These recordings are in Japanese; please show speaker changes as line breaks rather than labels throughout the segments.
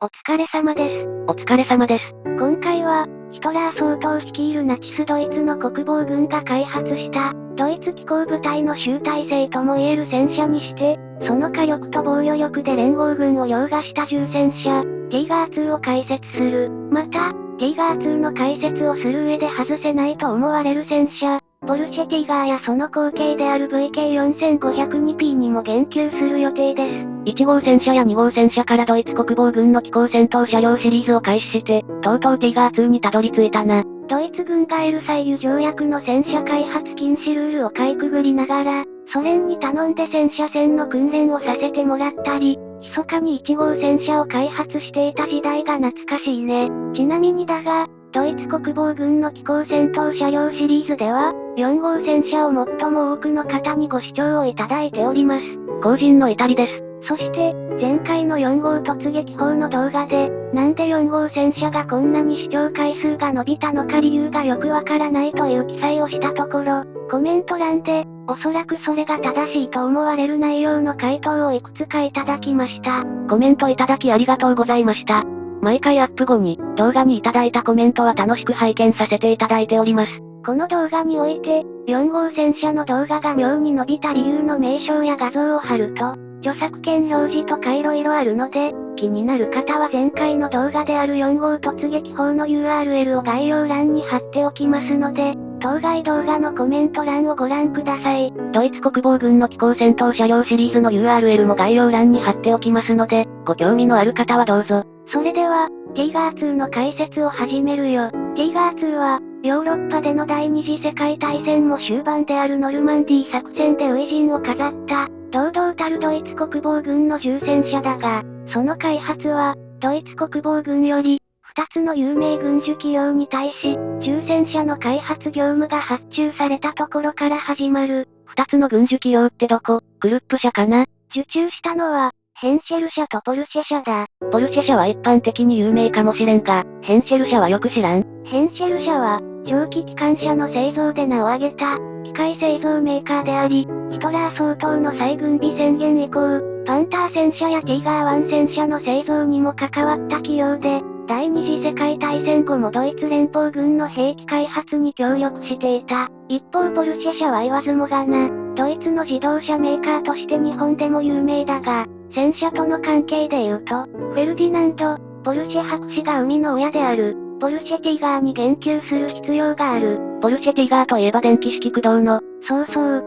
お疲れ様です。
お疲れ様です。
今回は、ヒトラー総統率いるナチスドイツの国防軍が開発した、ドイツ機甲部隊の集大成ともいえる戦車にして、その火力と防御力で連合軍を凌駕した重戦車、ティーガー2を解説する。また、ティーガー2の解説をする上で外せないと思われる戦車、ポルシェティーガーやその後継である VK4502P にも言及する予定です。
1号戦車や2号戦車からドイツ国防軍の機甲戦闘車両シリーズを開始して、とうとうティガー2にたどり着いたな。
ドイツ軍がエルサイユ条約の戦車開発禁止ルールをかいくぐりながら、ソ連に頼んで戦車戦の訓練をさせてもらったり、密かに1号戦車を開発していた時代が懐かしいね。ちなみにだが、ドイツ国防軍の機甲戦闘車両シリーズでは、4号戦車を最も多くの方にご視聴をいただいております。
後人の至りです。
そして、前回の4号突撃砲の動画で、なんで4号戦車がこんなに視聴回数が伸びたのか理由がよくわからないという記載をしたところ、コメント欄で、おそらくそれが正しいと思われる内容の回答をいくつかいただきました。
コメントいただきありがとうございました。毎回アップ後に、動画にいただいたコメントは楽しく拝見させていただいております。
この動画において、4号戦車の動画が妙に伸びた理由の名称や画像を貼ると、著作権表示とか色々あるので、気になる方は前回の動画である4号突撃砲の URL を概要欄に貼っておきますので、当該動画のコメント欄をご覧ください。
ドイツ国防軍の機甲戦闘車両シリーズの URL も概要欄に貼っておきますので、ご興味のある方はどうぞ。
それでは、ティーガー2の解説を始めるよ。ティーガー2は、ヨーロッパでの第二次世界大戦も終盤であるノルマンディー作戦で初陣を飾った、堂々たるドイツ国防軍の重戦車だが、その開発は、ドイツ国防軍より、二つの有名軍需企業に対し、重戦車の開発業務が発注されたところから始まる。
二つの軍需企業ってどこ？グルップ社かな？
受注したのは、ヘンシェル社とポルシェ社だ。
ポルシェ社は一般的に有名かもしれんが、ヘンシェル社はよく知らん。
ヘンシェル社は、蒸気機関車の製造で名を挙げた、機械製造メーカーであり、ヒトラー総統の再軍備宣言以降、パンター戦車やティーガー1戦車の製造にも関わった企業で、第二次世界大戦後もドイツ連邦軍の兵器開発に協力していた。一方ポルシェ社は言わずもがな、ドイツの自動車メーカーとして日本でも有名だが、戦車との関係で言うと、フェルディナンド・ポルシェ博士が生みの親である、ポルシェティガーに言及する必要がある。
ポルシェティガーといえば電気式駆動の。
そうそう。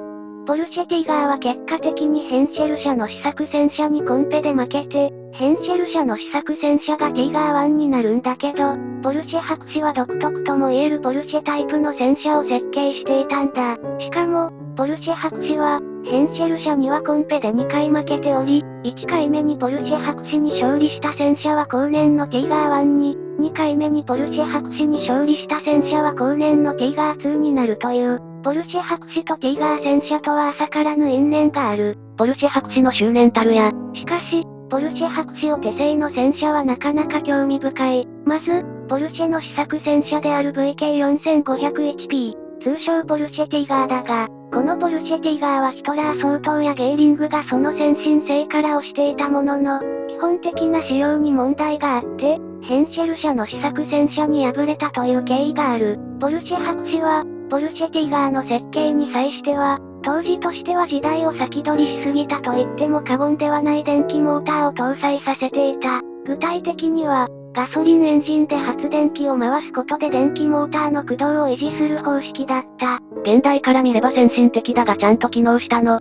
ポルシェティガーは結果的にヘンシェル社の試作戦車にコンペで負けて、ヘンシェル社の試作戦車がティーガー1になるんだけど、ポルシェ博士は独特とも言えるポルシェタイプの戦車を設計していたんだ。しかも、ポルシェ博士は、ヘンシェル社にはコンペで2回負けており、1回目にポルシェ博士に勝利した戦車は後年のティーガー1に、2回目にポルシェ博士に勝利した戦車は後年のティーガー2になるという、ポルシェ博士とティーガー戦車とは浅からぬ因縁がある。
ポルシェ博士の執念たるや。
しかし、ポルシェ博士お手製の戦車はなかなか興味深い。まず、ポルシェの試作戦車である VK4501P、通称ポルシェティガーだが、このポルシェティガーはヒトラー総統やゲーリングがその先進性から推していたものの、基本的な仕様に問題があって、ヘンシェル社の試作戦車に敗れたという経緯がある。ポルシェ博士は、ポルシェティガーの設計に際しては、当時としては時代を先取りしすぎたと言っても過言ではない電気モーターを搭載させていた。具体的には、ガソリンエンジンで発電機を回すことで電気モーターの駆動を維持する方式だった。
現代から見れば先進的だがちゃんと機能したの。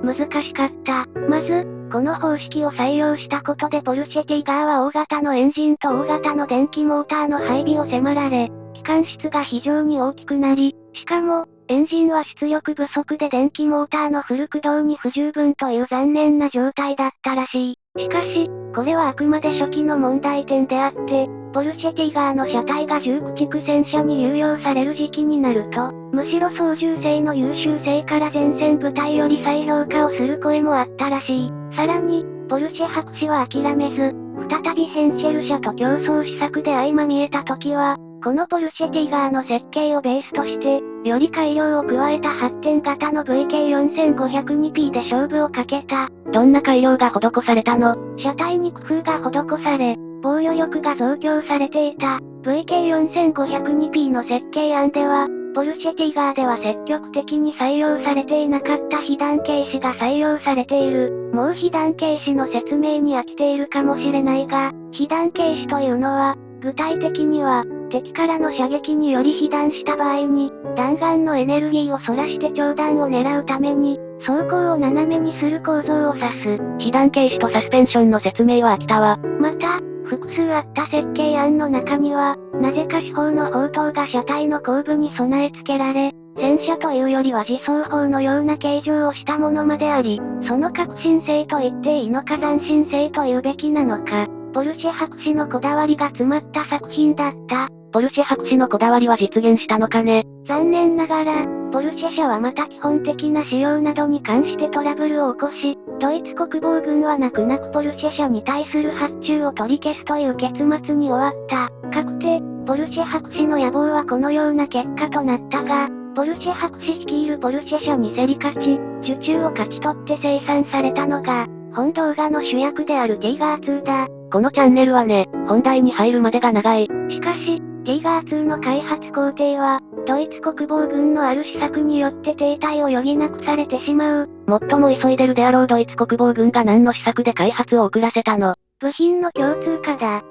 難しかった。まず、この方式を採用したことでポルシェティガーは大型のエンジンと大型の電気モーターの配備を迫られ、機関室が非常に大きくなり、しかも、エンジンは出力不足で電気モーターのフル駆動に不十分という残念な状態だったらしい。しかし、これはあくまで初期の問題点であって、ポルシェティガーの車体が重駆逐戦車に有用される時期になると、むしろ操縦性の優秀性から前線部隊より再評価をする声もあったらしい。さらに、ポルシェ博士は諦めず、再びヘンシェル社と競争試作で相まみえた時は、このポルシェティガーの設計をベースとして、より改良を加えた発展型の VK4502P で勝負をかけた。
どんな改良が施されたの？
車体に工夫が施され、防御力が増強されていた、VK4502P の設計案では、ポルシェティガーでは積極的に採用されていなかった被弾軽視が採用されている。もう被弾軽視の説明に飽きているかもしれないが、被弾軽視というのは、具体的には、敵からの射撃により被弾した場合に、弾丸のエネルギーを逸らして長弾を狙うために、装甲を斜めにする構造を指す。
被弾軽視とサスペンションの説明は飽きたわ。
また、複数あった設計案の中には、なぜか四方の砲塔が車体の後部に備え付けられ、戦車というよりは自走砲のような形状をしたものまであり、その革新性と言っていいのか斬新性と言うべきなのか、ポルシェ博士のこだわりが詰まった作品だった。
ポルシェ博士のこだわりは実現したのかね。
残念ながら、ポルシェ社はまた基本的な仕様などに関してトラブルを起こし、ドイツ国防軍は泣く泣くポルシェ社に対する発注を取り消すという結末に終わった。確定、ポルシェ博士の野望はこのような結果となったが、ポルシェ博士率いるポルシェ社に競り勝ち、受注を勝ち取って生産されたのが、本動画の主役であるティガー2だ。
このチャンネルはね、本題に入るまでが長い。
しかし、ティガー2の開発工程は、ドイツ国防軍のある施策によって停滞を余儀なくされてしまう。
最も急いでるであろうドイツ国防軍が何の施策で開発を遅らせたの？
部品の共通化だ。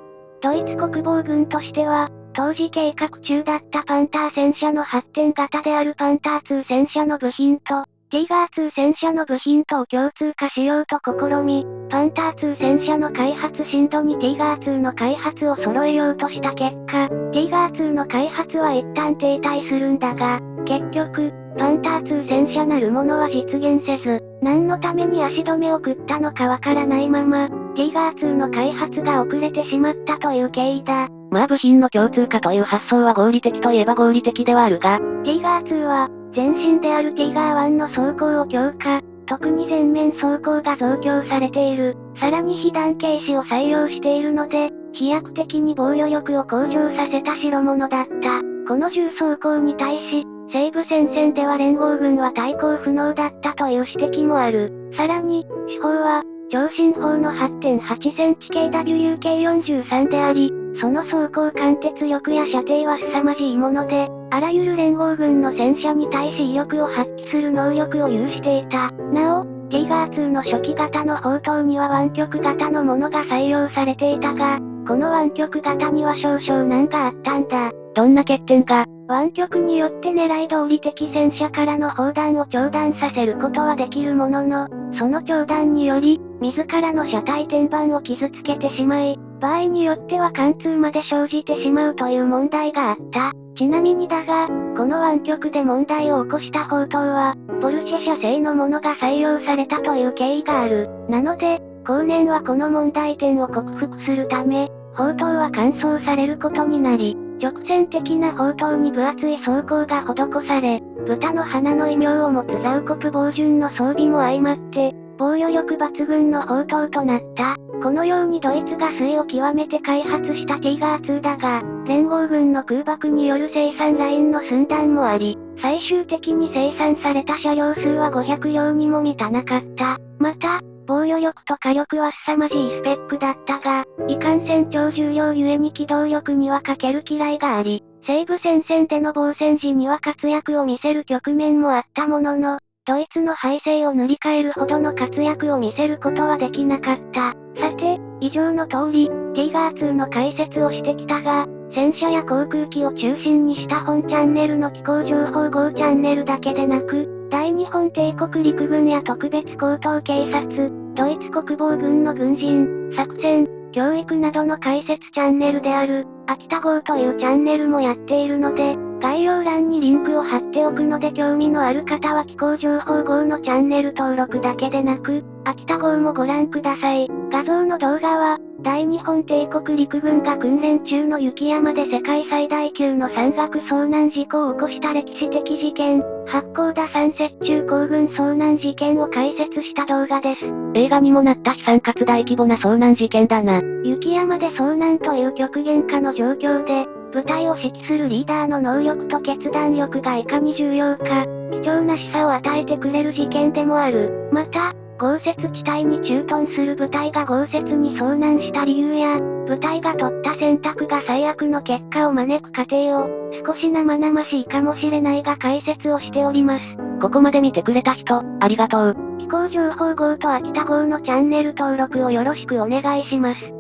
ドイツ国防軍としては、当時計画中だったパンター戦車の発展型であるパンター2戦車の部品と、ティガー2戦車の部品とを共通化しようと試み、パンター2戦車の開発進度にティガー2の開発を揃えようとした結果、ティガー2の開発は一旦停滞するんだが、結局、パンター2戦車なるものは実現せず、何のために足止めを食ったのかわからないまま、ティガー2の開発が遅れてしまったという経緯だ。
まあ部品の共通化という発想は合理的といえば合理的ではあるが、
ティガー2は、前身であるティガー1の装甲を強化、特に前面装甲が増強されている。さらに被弾軽視を採用しているので、飛躍的に防御力を向上させた代物だった。この重装甲に対し、西部戦線では連合軍は対抗不能だったという指摘もある。さらに、四方は、長身砲の 8.8 センチ KWK43 であり、その装甲貫徹力や射程は凄まじいもので、あらゆる連合軍の戦車に対し威力を発揮する能力を有していた。なお、ティガー2の初期型の砲塔には湾曲型のものが採用されていたが、この湾曲型には少々難があったんだ。
どんな欠点が？
湾曲によって狙い通り敵戦車からの砲弾を長弾させることはできるものの、その長弾により、自らの車体天板を傷つけてしまい、場合によっては貫通まで生じてしまうという問題があった。ちなみにだが、この湾曲で問題を起こした砲塔は、ポルシェ社製のものが採用されたという経緯がある。なので、後年はこの問題点を克服するため、砲塔は換装されることになり、直線的な砲塔に分厚い装甲が施され、豚の鼻の異名を持つザウコプ防順の装備も相まって、防御力抜群の砲塔となった。このようにドイツが粋を極めて開発したティガー2だが、連合軍の空爆による生産ラインの寸断もあり、最終的に生産された車両数は500両にも満たなかった。また、防御力と火力は凄まじいスペックだったが、いかんせん超重量ゆえに機動力には欠ける嫌いがあり、西部戦線での防戦時には活躍を見せる局面もあったものの、ドイツの敗勢を塗り替えるほどの活躍を見せることはできなかった。さて、以上の通り、ティガー2の解説をしてきたが、戦車や航空機を中心にした本チャンネルの機構情報5チャンネルだけでなく、大日本帝国陸軍や特別高等警察、ドイツ国防軍の軍人、作戦、教育などの解説チャンネルである、秋田号というチャンネルもやっているので、概要欄にリンクを貼っておくので興味のある方は機構情報号のチャンネル登録だけでなく、秋田号もご覧ください。画像の動画は、大日本帝国陸軍が訓練中の雪山で世界最大級の山岳遭難事故を起こした歴史的事件、八甲田山雪中行軍遭難事件を解説した動画です。
映画にもなった悲惨かつ大規模な遭難事件だな。
雪山で遭難という極限下の状況で、部隊を指揮するリーダーの能力と決断力がいかに重要か、貴重な示唆を与えてくれる事件でもある。また、豪雪地帯に駐屯する部隊が豪雪に遭難した理由や、部隊が取った選択が最悪の結果を招く過程を、少し生々しいかもしれないが解説をしております。
ここまで見てくれた人、ありがとう。
気候情報号と秋田号のチャンネル登録をよろしくお願いします。